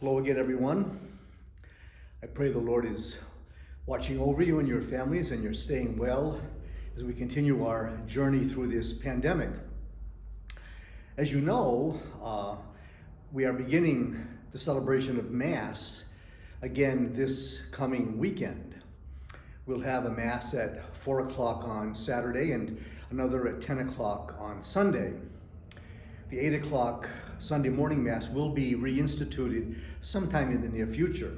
Hello again, everyone. I pray the Lord is watching over you and your families and you're staying well as we continue our journey through this pandemic. As you know, we are beginning the celebration of Mass again this coming weekend. We'll have a Mass at 4 o'clock on Saturday and another at 10 o'clock on Sunday. The 8 o'clock Sunday morning Mass will be reinstituted sometime in the near future.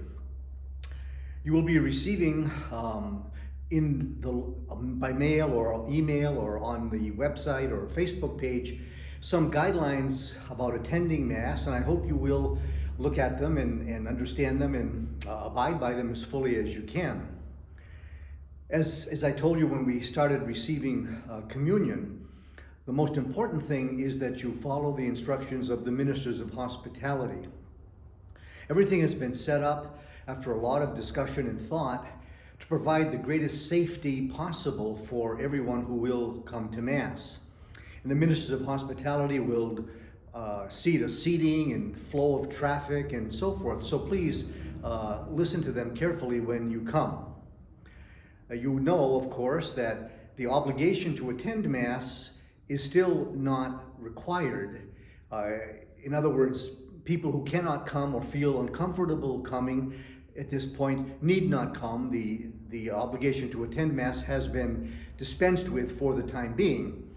You will be receiving by mail or email or on the website or Facebook page some guidelines about attending Mass, and I hope you will look at them and understand them and abide by them as fully as you can. As I told you when we started receiving communion, the most important thing is that you follow the instructions of the ministers of hospitality. Everything has been set up after a lot of discussion and thought to provide the greatest safety possible for everyone who will come to Mass. And the ministers of hospitality will see to seating and flow of traffic and so forth. So please listen to them carefully when you come. You know, of course, that the obligation to attend Mass is still not required. In other words, people who cannot come or feel uncomfortable coming at this point need not come. The obligation to attend Mass has been dispensed with for the time being.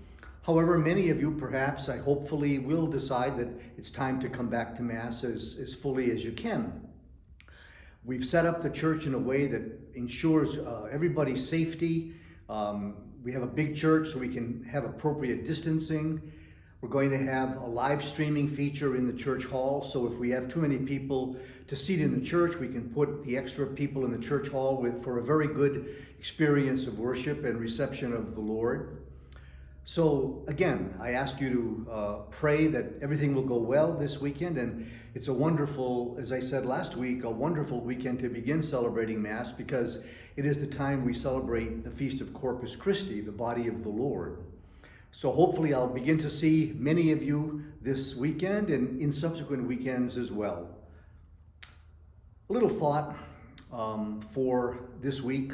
However, many of you perhaps, I hopefully, will decide that it's time to come back to Mass as fully as you can. We've set up the church in a way that ensures everybody's safety. We have a big church so we can have appropriate distancing. We're going to have a live streaming feature in the church hall, so if we have too many people to seat in the church, we can put the extra people in the church hall for a very good experience of worship and reception of the Lord. So again, I ask you to pray that everything will go well this weekend, and it's a wonderful, as I said last week, a wonderful weekend to begin celebrating Mass because it is the time we celebrate the Feast of Corpus Christi, the body of the Lord. So hopefully I'll begin to see many of you this weekend and in subsequent weekends as well. A little thought for this week.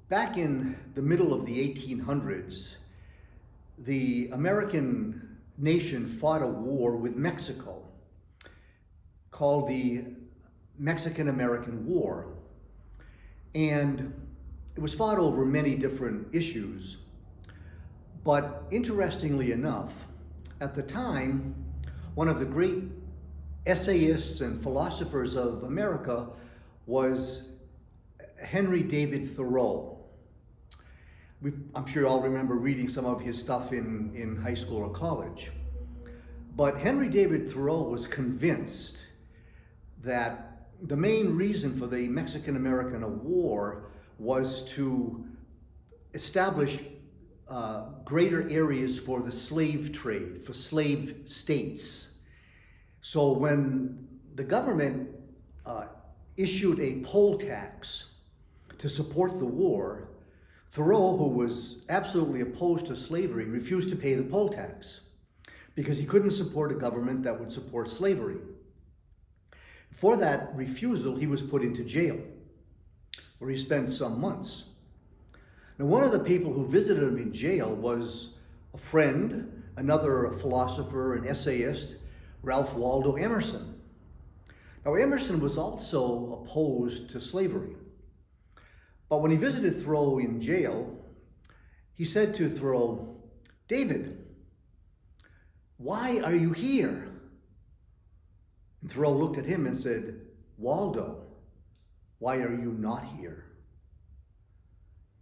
Back in the middle of the 1800s, the American nation fought a war with Mexico called the Mexican-American War. And it was fought over many different issues. But interestingly enough, at the time, one of the great essayists and philosophers of America was Henry David Thoreau. I'm sure you all remember reading some of his stuff in high school or college. But Henry David Thoreau was convinced that the main reason for the Mexican-American War was to establish greater areas for the slave trade, for slave states. So when the government issued a poll tax to support the war, Thoreau, who was absolutely opposed to slavery, refused to pay the poll tax because he couldn't support a government that would support slavery. For that refusal, he was put into jail, where he spent some months. Now, one of the people who visited him in jail was a friend, another philosopher and essayist, Ralph Waldo Emerson. Now, Emerson was also opposed to slavery. But when he visited Thoreau in jail, he said to Thoreau, "David, why are you here?" And Thoreau looked at him and said, "Waldo, why are you not here?"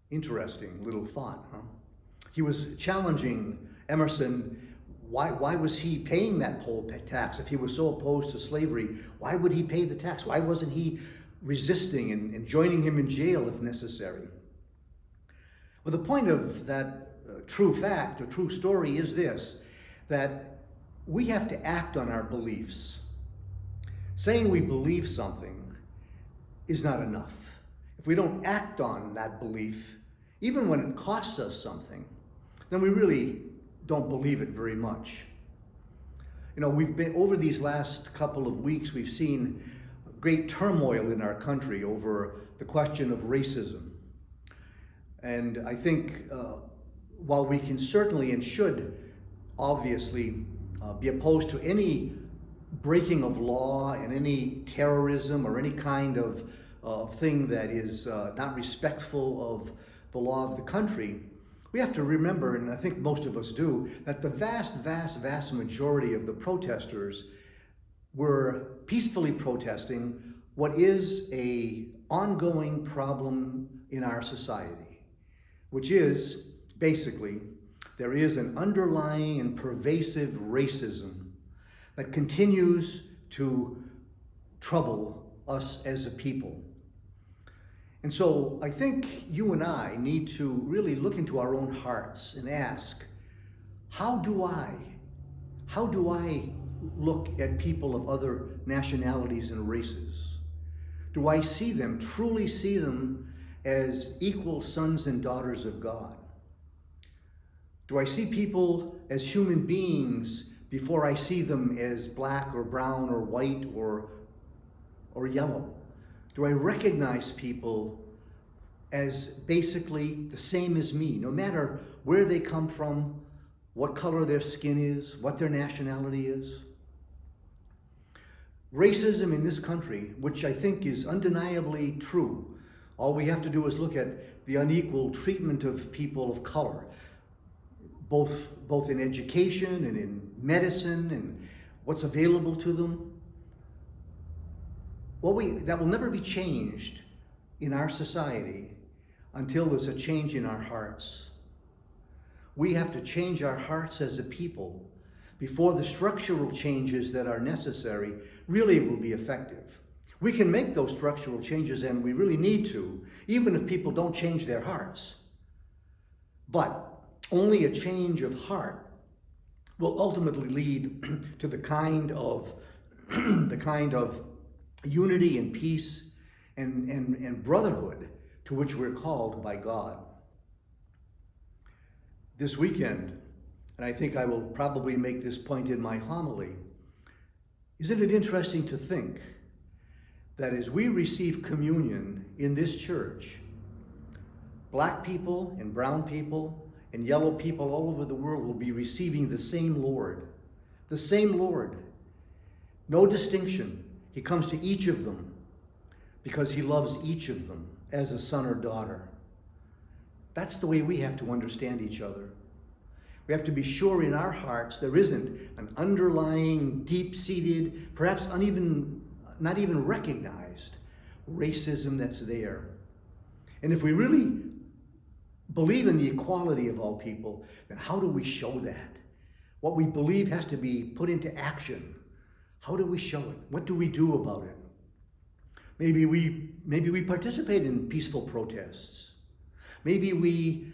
Interesting little thought, huh? He was challenging Emerson. Why was he paying that poll tax? If he was so opposed to slavery, why would he pay the tax? Why wasn't he resisting and joining him in jail if necessary? Well, the point of that true fact or true story is this, that we have to act on our beliefs. Saying we believe something is not enough. If we don't act on that belief, even when it costs us something, then we really don't believe it very much. we've been, over these last couple of weeks, we've seen great turmoil in our country over the question of racism. And I think while we can certainly and should obviously be opposed to any breaking of law and any terrorism or any kind of thing that is not respectful of the law of the country, we have to remember, and I think most of us do, that the vast majority of the protesters were peacefully protesting what is an ongoing problem in our society, which is basically there is an underlying and pervasive racism that continues to trouble us as a people. And so I think you and I need to really look into our own hearts and ask, how do I look at people of other nationalities and races? Do I see them, truly see them as equal sons and daughters of God? Do I see people as human beings before I see them as black or brown or white or yellow? Do I recognize people as basically the same as me, no matter where they come from, what color their skin is, what their nationality is? Racism in this country, which I think is undeniably true, all we have to do is look at the unequal treatment of people of color, both in education and in medicine and what's available to them. That will never be changed in our society until there's a change in our hearts. We have to change our hearts as a people before the structural changes that are necessary really will be effective. We can make those structural changes, and we really need to, even if people don't change their hearts. But only a change of heart will ultimately lead to the kind of unity and peace and brotherhood to which we're called by God. This weekend, and I think I will probably make this point in my homily, isn't it interesting to think that as we receive communion in this church, black people and brown people and yellow people all over the world will be receiving the same Lord. The same Lord. No distinction. He comes to each of them because he loves each of them as a son or daughter. That's the way we have to understand each other. We have to be sure in our hearts there isn't an underlying, deep-seated, perhaps not even recognized racism that's there. And if we really believe in the equality of all people, then how do we show that? What we believe has to be put into action. How do we show it? What do we do about it? Maybe we participate in peaceful protests. Maybe we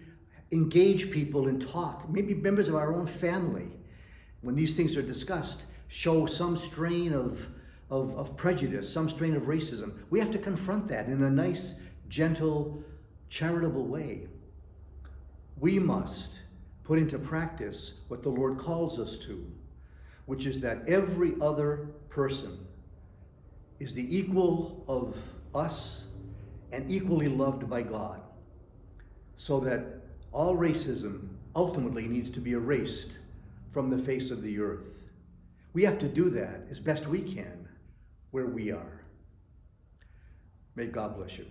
engage people and talk. Maybe members of our own family, when these things are discussed, show some strain of prejudice, some strain of racism. We have to confront that in a nice, gentle, charitable way. We must put into practice what the Lord calls us to, which is that every other person is the equal of us and equally loved by God, so that all racism ultimately needs to be erased from the face of the earth. We have to do that as best we can where we are. May God bless you.